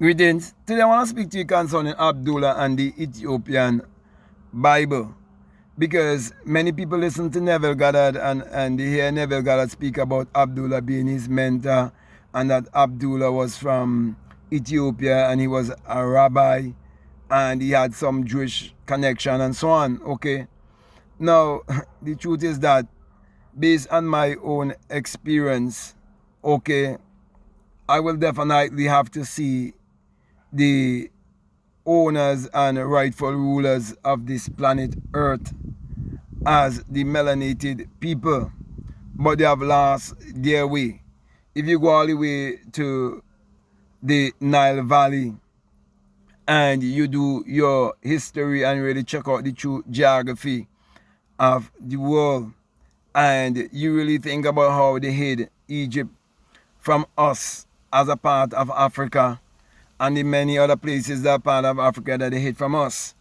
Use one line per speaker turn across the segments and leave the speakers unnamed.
Greetings. Today I want to speak to you concerning Abdullah and the Ethiopian Bible. Because many people listen to Neville Goddard and they hear Neville Goddard speak about Abdullah being his mentor, and that Abdullah was from Ethiopia and he was a rabbi and he had some Jewish connection and so on. Okay. Now, the truth is that based on my own experience, okay, I will definitely have to see the owners and rightful rulers of this planet Earth as the melanated people, but they have lost their way. If you go all the way to the Nile Valley and you do your history and really check out the true geography of the world, and you really think about how they hid Egypt from us as a part of Africa, and the many other places that are part of Africa that they hid from us.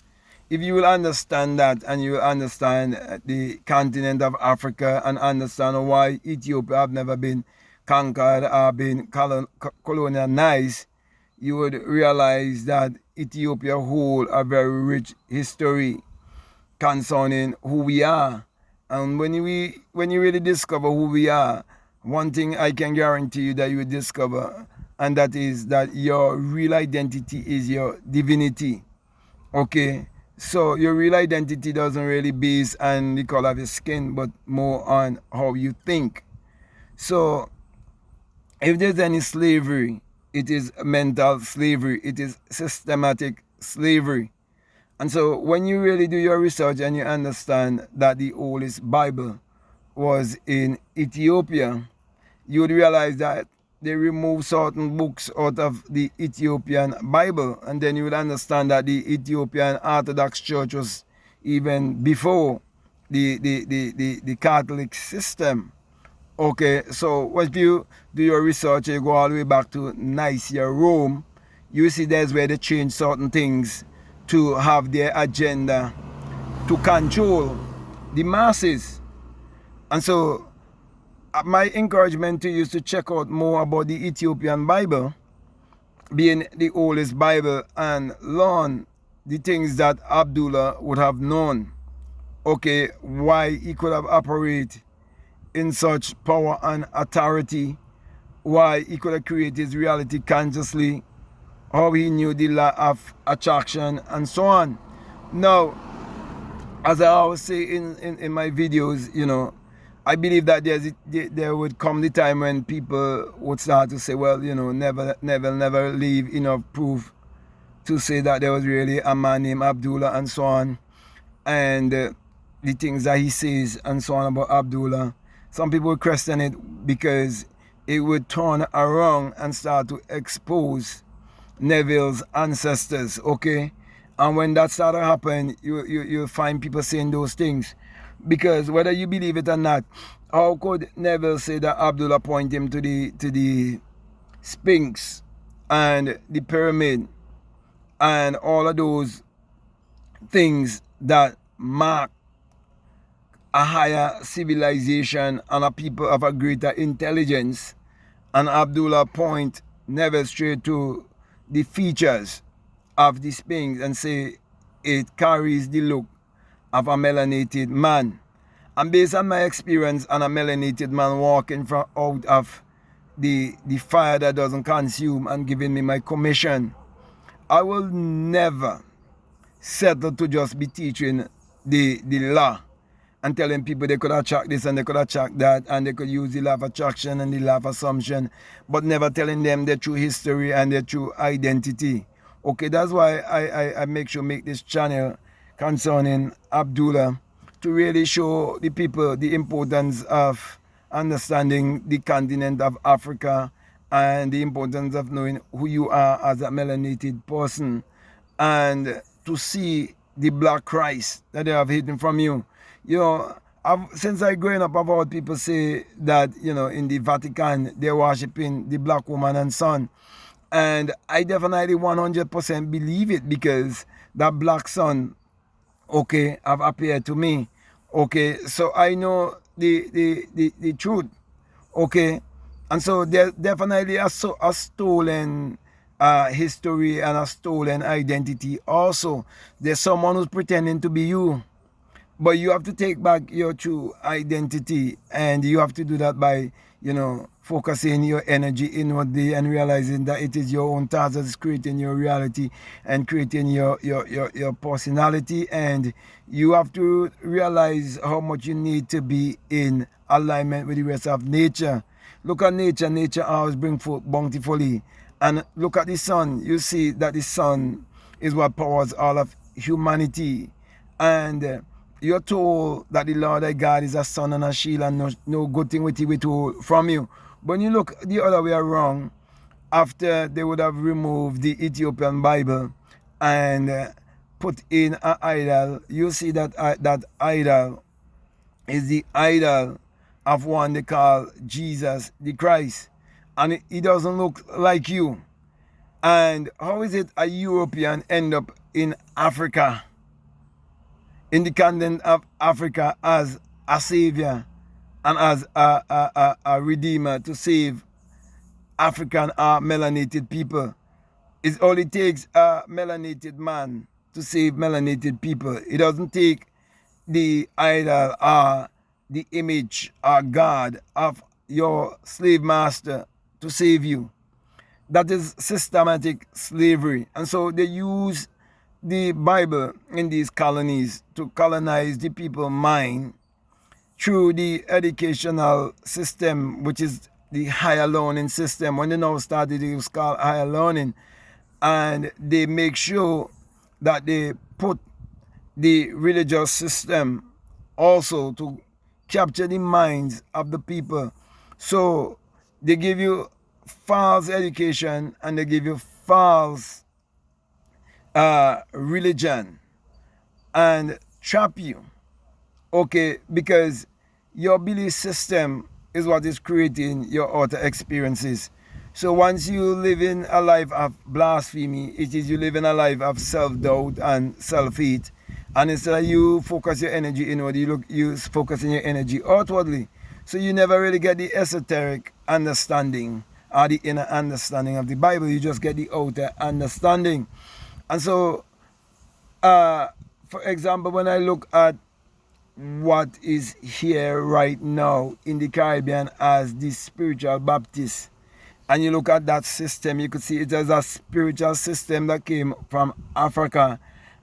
If you will understand that, and you will understand the continent of Africa and understand why Ethiopia have never been conquered or been colonized, you would realize that Ethiopia holds a very rich history concerning who we are. And when you really discover who we are, one thing I can guarantee you that you will discover, and that is that your real identity is your divinity. Okay? So your real identity doesn't really base on the color of your skin, but more on how you think. So if there's any slavery, it is mental slavery. It is systematic slavery. And so when you really do your research and you understand that the oldest Bible was in Ethiopia, you would realize that they removed certain books out of the Ethiopian Bible, and then you would understand that the Ethiopian Orthodox Church was even before the Catholic system. Okay, so when you do your research, you go all the way back to Nicaea, Rome, you see that's where they change certain things to have their agenda to control the masses. And so my encouragement to you is to check out more about the Ethiopian Bible, being the oldest Bible, and learn the things that Abdullah would have known. Okay, why he could have operated in such power and authority, why he could have created his reality consciously, how he knew the law of attraction, and so on. Now, as I always say in my videos, you know, I believe that there would come the time when people would start to say, well, you know, never leave enough proof to say that there was really a man named Abdullah and so on. And the things that he says and so on about Abdullah, some people would question it because it would turn around and start to expose Neville's ancestors, okay? And when that started to happen, you'll find people saying those things. Because whether you believe it or not, how could Neville say that Abdullah point him to the Sphinx and the pyramid and all of those things that mark a higher civilization and a people of a greater intelligence, and Abdullah point Neville straight to the features of the Sphinx and say it carries the look of a melanated man. And based on my experience and a melanated man walking from out of the fire that doesn't consume and giving me my commission, I will never settle to just be teaching the law and telling people they could attract this and they could attract that and they could use the law of attraction and the law of assumption, but never telling them their true history and their true identity. Okay, that's why I make sure make this channel concerning Abdullah, to really show the people the importance of understanding the continent of Africa and the importance of knowing who you are as a melanated person, and to see the black Christ that they have hidden from you. You know, since I growing up, I've heard people say that, you know, in the Vatican, they're worshiping the black woman and son. And I definitely 100% believe it, because that black son, okay, have appeared to me. Okay, so I know the truth. Okay, and so there's definitely a stolen history and a stolen identity. Also, there's someone who's pretending to be you. But you have to take back your true identity, and you have to do that by, focusing your energy inwardly and realizing that it is your own task that is creating your reality and creating your personality. And you have to realize how much you need to be in alignment with the rest of nature. Look at nature. Nature always brings forth bountifully. And look at the sun. You see that the sun is what powers all of humanity. And you're told that the Lord thy God is a sun and a shield, and no good thing will he withhold from you. But when you look the other way around, after they would have removed the Ethiopian Bible and put in an idol, you see that that idol is the idol of one they call Jesus the Christ. And he doesn't look like you. And how is it a European end up in Africa, in the continent of Africa, as a savior and as a redeemer to save African melanated people? It only takes a melanated man to save melanated people. It doesn't take the idol or the image or God of your slave master to save you. That is systematic slavery. And so they use the Bible in these colonies to colonize the people's mind through the educational system, which is the higher learning system. When they now started, it was called higher learning. And they make sure that they put the religious system also to capture the minds of the people. So they give you false education and they give you false religion and trap you. Okay, because your belief system is what is creating your outer experiences. So once you live in a life of blasphemy, it is you live in a life of self-doubt and self-hate. And instead of you focus your energy inward, you focus in your energy outwardly. So you never really get the esoteric understanding or the inner understanding of the Bible. You just get the outer understanding. And so, for example, when I look at what is here right now in the Caribbean as the spiritual Baptist, and you look at that system, you could see it as a spiritual system that came from Africa.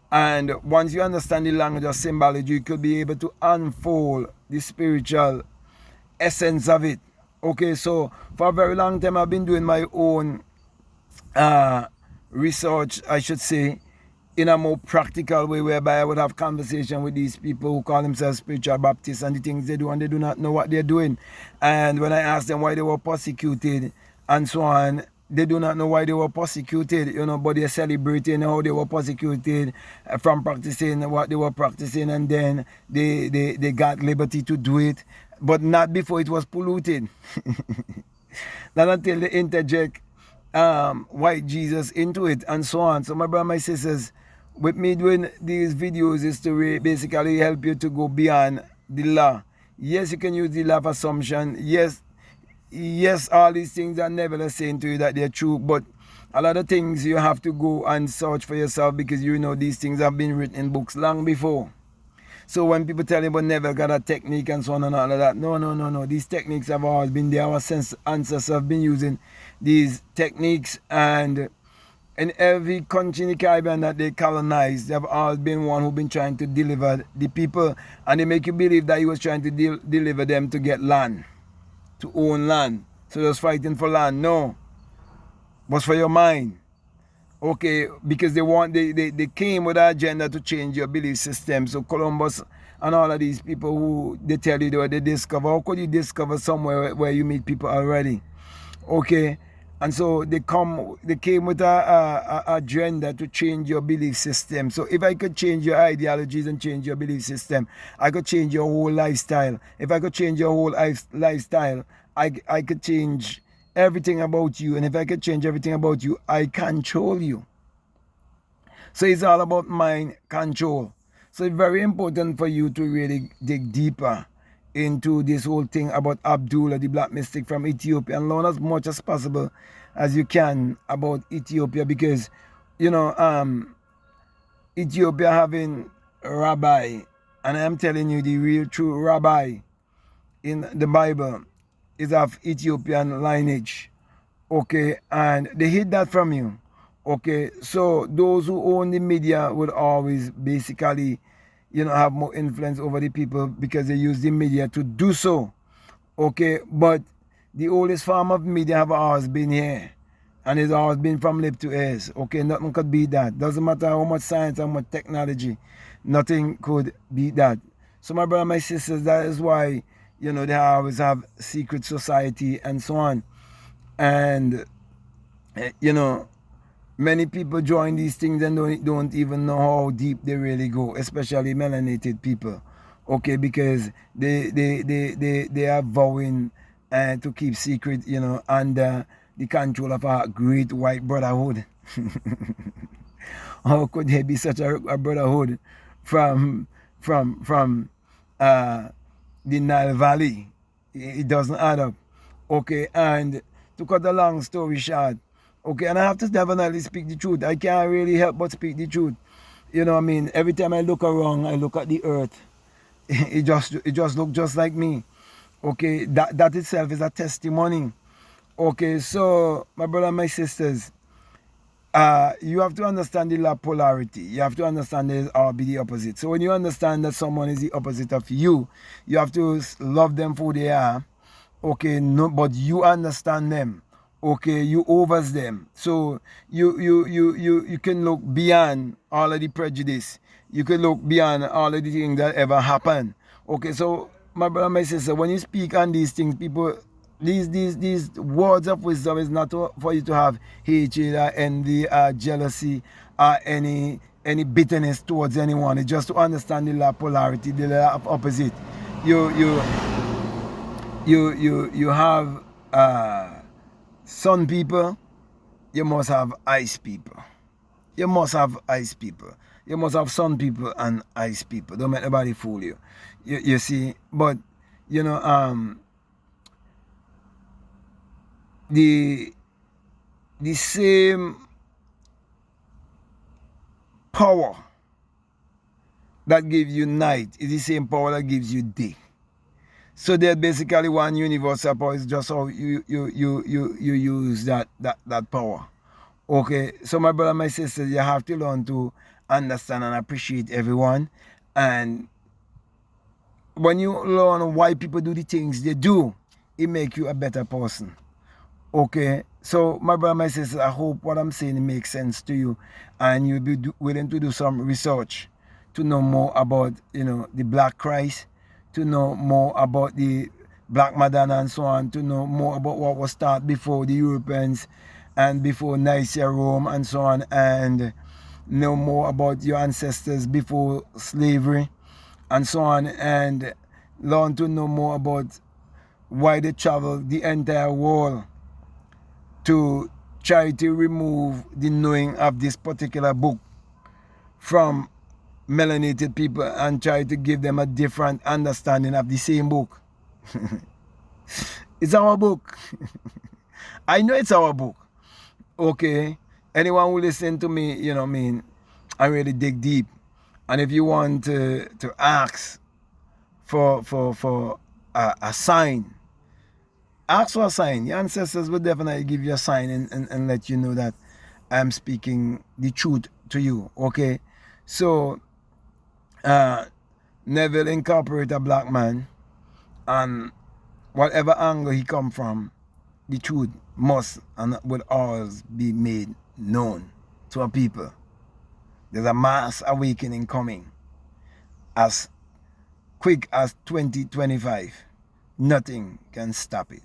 And once you understand the language of symbology, you could be able to unfold the spiritual essence of it. Okay, so for a very long time, I've been doing my own research, I should say, in a more practical way, whereby I would have conversation with these people who call themselves spiritual Baptists and the things they do, and they do not know what they're doing. And when I ask them why they were persecuted and so on, they do not know why they were persecuted, but they're celebrating how they were persecuted from practicing what they were practicing, and then they got liberty to do it, but not before it was polluted. Not until they interject white Jesus into it and so on. So my brother, my sisters, with me doing these videos is to basically help you to go beyond the law. Yes, you can use the law of assumption. Yes, all these things are never saying to you that they're true, but a lot of things you have to go and search for yourself, because these things have been written in books long before. So when people tell you about never got a technique and so on and all of that, no. These techniques have always been there. Our ancestors have been using these techniques, and in every country in the Caribbean that they colonized, they have always been one who've been trying to deliver the people, and they make you believe that he was trying to deliver them to get land, to own land. So they was fighting for land. No, it was for your mind. Okay, because they came with an agenda to change your belief system. So Columbus and all of these people who they tell you they discover, how could you discover somewhere where you meet people already? Okay, and so they came with a agenda to change your belief system. So if I could change your ideologies and change your belief system, I could change your whole lifestyle. If I could change your whole lifestyle, I could change everything about you. And if I could change everything about you, I control you. So it's all about mind control. So it's very important for you to really dig deeper into this whole thing about Abdullah, the black mystic from Ethiopia, and learn as much as possible as you can about Ethiopia, because you know Ethiopia having a rabbi, and I'm telling you the real true rabbi in the Bible is of Ethiopian lineage. Okay, and they hid that from you. Okay, so those who own the media would always basically, have more influence over the people because they use the media to do so. Okay, but the oldest form of media have always been here, and it's always been from lip to ears. Okay, nothing could beat that. Doesn't matter how much science, how much technology, nothing could beat that. So my brother, my sisters, that is why, they always have secret society and so on. And, many people join these things and don't even know how deep they really go, especially melanated people. Okay, because they are vowing to keep secret, under the control of a great white brotherhood. How could there be such a brotherhood from the Nile Valley? It doesn't add up. Okay, and to cut a long story short, okay, and I have to definitely speak the truth. I can't really help but speak the truth. You know what I mean? Every time I look around, I look at the earth. It just looks just like me. Okay, that itself is a testimony. Okay, so my brother and my sisters, you have to understand the polarity. You have to understand there's all be the opposite. So when you understand that someone is the opposite of you, you have to love them for who they are. Okay, no, but you understand them. Okay, you overs them. So you can look beyond all of the prejudice. You can look beyond all of the things that ever happened. Okay, so my brother, my sister, when you speak on these things, people, these words of wisdom is not for you to have hatred or envy or jealousy or any bitterness towards anyone. It's just to understand the law of polarity, the law of opposite. You have sun people, you must have ice people. You must have ice people. You must have sun people and ice people. Don't make nobody fool you. You see, but the same power that gives you night is the same power that gives you day. So there's basically one universal power. It's just how you use that power. Okay, so my brother, my sister, you have to learn to understand and appreciate everyone. And when you learn why people do the things they do, it makes you a better person. Okay, so my brother, my sister, I hope what I'm saying makes sense to you, and you'll be willing to do some research to know more about, the Black Christ, to know more about the Black Madonna and so on, to know more about what was started before the Europeans and before Nicaea, Rome and so on, and know more about your ancestors before slavery and so on, and learn to know more about why they traveled the entire world to try to remove the knowing of this particular book from melanated people and try to give them a different understanding of the same book. It's our book. I know it's our book. Okay, anyone who listen to me, I really dig deep. And if you want to ask for a sign, ask for a sign. Your ancestors will definitely give you a sign and let you know that I'm speaking the truth to you. Okay, so never incorporate a black man, and whatever angle he come from, the truth must and will always be made known to our people. There's a mass awakening coming as quick as 2025. Nothing can stop it.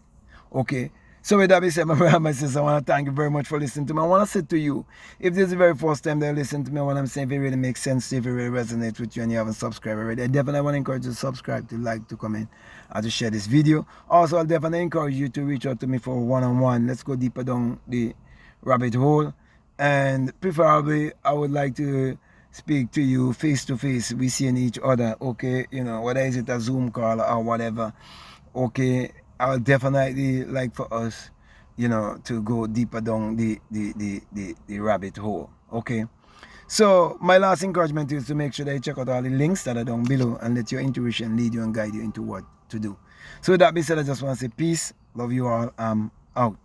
Okay, so with that being said, my brother and my sister, I want to thank you very much for listening to me. I want to say to you, if this is the very first time that you listen to me, what I'm saying, if it really makes sense, if it really resonates with you and you haven't subscribed already, I definitely want to encourage you to subscribe, to like, to comment, and to share this video. Also, I'll definitely encourage you to reach out to me for a one-on-one. Let's go deeper down the rabbit hole. And preferably, I would like to speak to you face to face. We seeing each other, okay? Whether is it a Zoom call or whatever, okay? I would definitely like for us you know, to go deeper down the rabbit hole. Okay. So my last encouragement is to make sure that you check out all the links that are down below and let your intuition lead you and guide you into what to do. So with that being said, I just want to say peace. Love you all. I'm out.